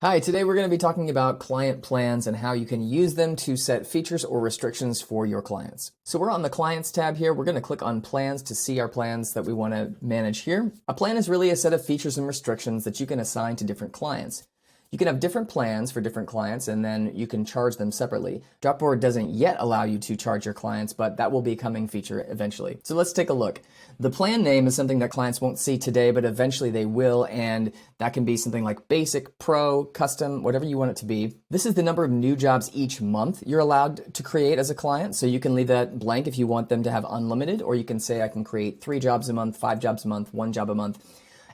Hi, today we're going to be talking about client plans and how you can use them to set features or restrictions for your clients. So we're on the Clients tab here. We're going to click on Plans to see our plans that we want to manage here. A plan is really a set of features and restrictions that you can assign to different clients. You can have different plans for different clients and then you can charge them separately. Dropboard doesn't yet allow you to charge your clients, but that will be a coming feature eventually. So let's take a look. The plan name is something that clients won't see today, but eventually they will, and that can be something like basic, pro, custom, whatever you want it to be. This is the number of new jobs each month you're allowed to create as a client, so you can leave that blank if you want them to have unlimited, or you can say I can create 3 jobs a month, 5 jobs a month, 1 job a month.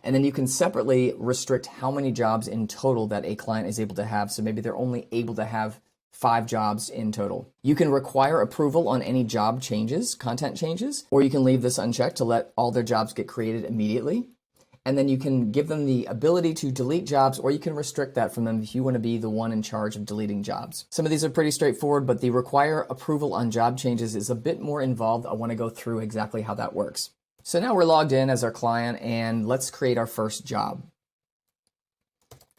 And then you can separately restrict how many jobs in total that a client is able to have. So maybe they're only able to have 5 jobs in total. You can require approval on any job changes, content changes, or you can leave this unchecked to let all their jobs get created immediately. And then you can give them the ability to delete jobs, or you can restrict that from them if you want to be the one in charge of deleting jobs. Some of these are pretty straightforward, but the require approval on job changes is a bit more involved. I want to go through exactly how that works. So now we're logged in as our client, and let's create our first job.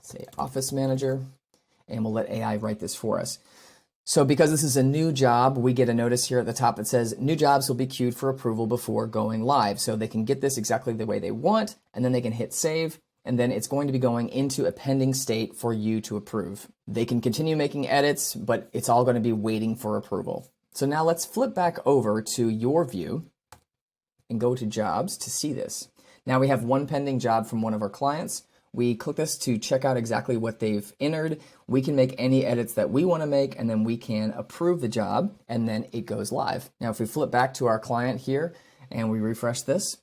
Say Office Manager, and we'll let AI write this for us. So because this is a new job, we get a notice here at the top that says new jobs will be queued for approval before going live. So they can get this exactly the way they want, and then they can hit save, and then it's going to be going into a pending state for you to approve. They can continue making edits, but it's all going to be waiting for approval. So now let's flip back over to your view and go to jobs to see this. Now we have one pending job from one of our clients. We click this to check out exactly what they've entered. We can make any edits that we want to make, and then we can approve the job, and then it goes live. Now if we flip back to our client here and we refresh this,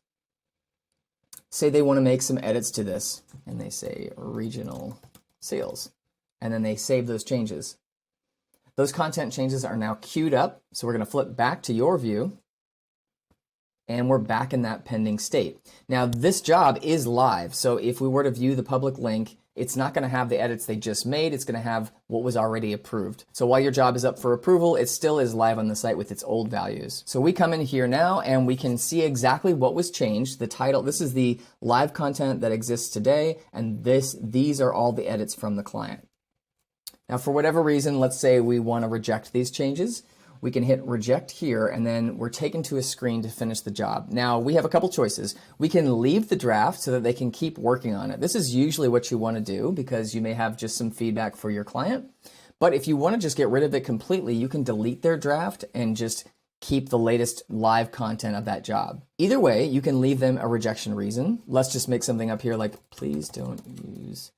say they want to make some edits to this, and they say regional sales, and then they save those changes. Those content changes are now queued up, so we're going to flip back to your view, and we're back in that pending state. Now this job is live, so if we were to view the public link, it's not going to have the edits they just made, it's going to have what was already approved. So while your job is up for approval, it still is live on the site with its old values. So we come in here now and we can see exactly what was changed. The title, this is the live content that exists today, and these are all the edits from the client. Now for whatever reason, let's say we want to reject these changes. We can hit reject here, and then we're taken to a screen to finish the job. Now we have a couple choices. We can leave the draft so that they can keep working on it. This is usually what you want to do because you may have just some feedback for your client. But if you want to just get rid of it completely, you can delete their draft and just keep the latest live content of that job. Either way, you can leave them a rejection reason. Let's just make something up here like, please don't use.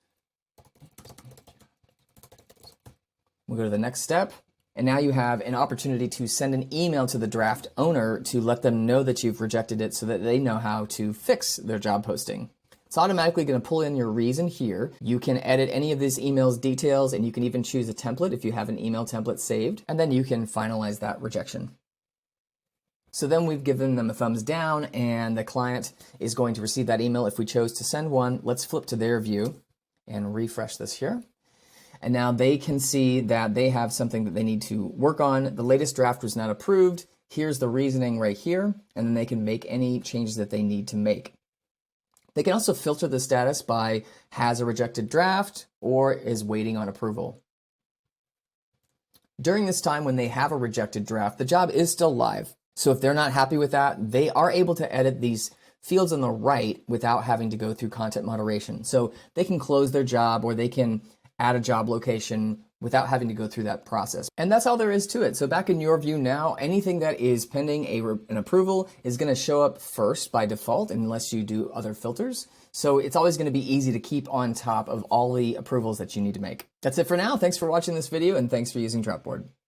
We'll go to the next step. And now you have an opportunity to send an email to the draft owner to let them know that you've rejected it so that they know how to fix their job posting. It's automatically going to pull in your reason here. You can edit any of these emails details, and you can even choose a template if you have an email template saved, and then you can finalize that rejection. So then we've given them a thumbs down, and the client is going to receive that email if we chose to send one. Let's flip to their view and refresh this here. And now they can see that they have something that they need to work on. The latest draft was not approved. Here's the reasoning right here, and then they can make any changes that they need to make. They can also filter the status by has a rejected draft or is waiting on approval. During this time when they have a rejected draft, the job is still live. So if they're not happy with that, they are able to edit these fields on the right without having to go through content moderation. So they can close their job, or they can add a job location without having to go through that process. And that's all there is to it. So back in your view now, anything that is pending an approval is going to show up first by default unless you do other filters. So it's always going to be easy to keep on top of all the approvals that you need to make. That's it for now. Thanks for watching this video, and thanks for using Dropboard.